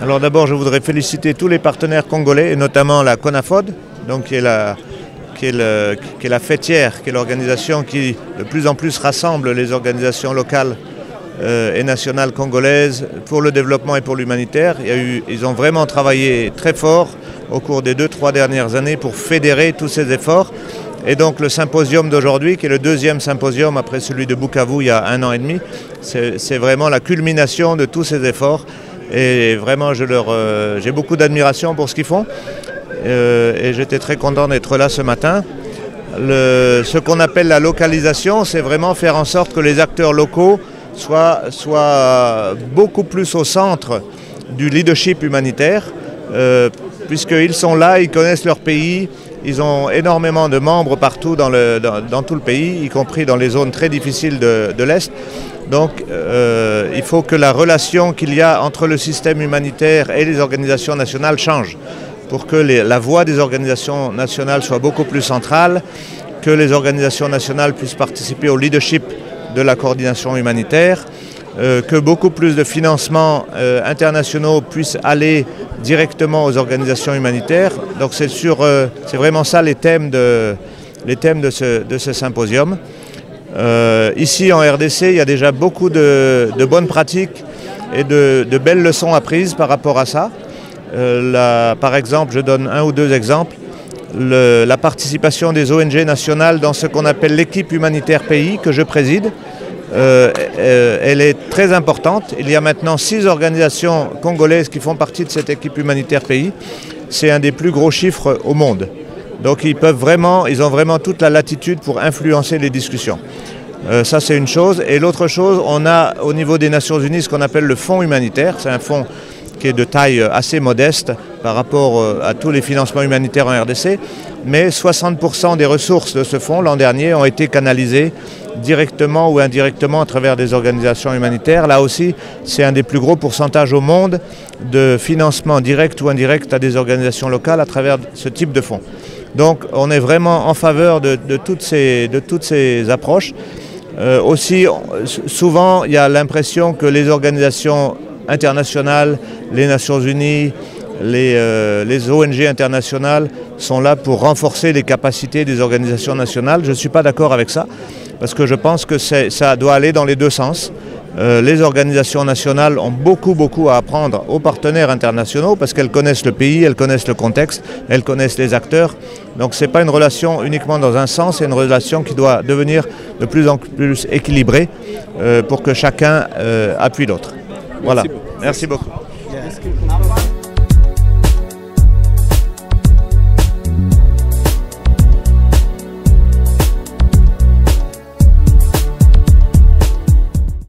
Alors d'abord, je voudrais féliciter tous les partenaires congolais, et notamment la CONAFOD, donc qui est la fêtière, qui est l'organisation qui de plus en plus rassemble les organisations locales et nationales congolaises pour le développement et pour l'humanitaire. Ils ont vraiment travaillé très fort au cours des 2-3 dernières années pour fédérer tous ces efforts. Et donc le symposium d'aujourd'hui, qui est le deuxième symposium après celui de Bukavu il y a 1 an et demi, c'est vraiment la culmination de tous ces efforts. Et vraiment, j'ai beaucoup d'admiration pour ce qu'ils font. Et j'étais très content d'être là ce matin. Ce qu'on appelle la localisation, c'est vraiment faire en sorte que les acteurs locaux soient beaucoup plus au centre du leadership humanitaire, puisqu'ils sont là, ils connaissent leur pays, ils ont énormément de membres partout dans tout le pays, y compris dans les zones très difficiles de l'Est. Donc il faut que la relation qu'il y a entre le système humanitaire et les organisations nationales change, pour que la voix des organisations nationales soit beaucoup plus centrale, que les organisations nationales puissent participer au leadership de la coordination humanitaire, que beaucoup plus de financements internationaux puissent aller directement aux organisations humanitaires. Donc c'est vraiment ça les thèmes de ce symposium. Ici en RDC, il y a déjà beaucoup de bonnes pratiques et de belles leçons apprises par rapport à ça. Par exemple, je donne 1 ou 2 exemples. La participation des ONG nationales dans ce qu'on appelle l'équipe humanitaire pays que je préside, elle est très importante. Il y a maintenant 6 organisations congolaises qui font partie de cette équipe humanitaire pays. C'est un des plus gros chiffres au monde. Donc ils ont vraiment toute la latitude pour influencer les discussions. Ça c'est une chose. Et l'autre chose, on a au niveau des Nations Unies ce qu'on appelle le fonds humanitaire. C'est un fonds qui est de taille assez modeste par rapport à tous les financements humanitaires en RDC. Mais 60% des ressources de ce fonds l'an dernier ont été canalisées directement ou indirectement à travers des organisations humanitaires. Là aussi, c'est un des plus gros pourcentages au monde de financement direct ou indirect à des organisations locales à travers ce type de fonds. Donc on est vraiment en faveur de toutes ces approches. Aussi, souvent, il y a l'impression que les organisations internationales, les Nations Unies, les ONG internationales sont là pour renforcer les capacités des organisations nationales. Je ne suis pas d'accord avec ça, parce que je pense que ça doit aller dans les 2 sens. Les organisations nationales ont beaucoup à apprendre aux partenaires internationaux parce qu'elles connaissent le pays, elles connaissent le contexte, elles connaissent les acteurs. Donc ce n'est pas une relation uniquement dans un sens, c'est une relation qui doit devenir de plus en plus équilibrée pour que chacun appuie l'autre. Voilà. Merci beaucoup.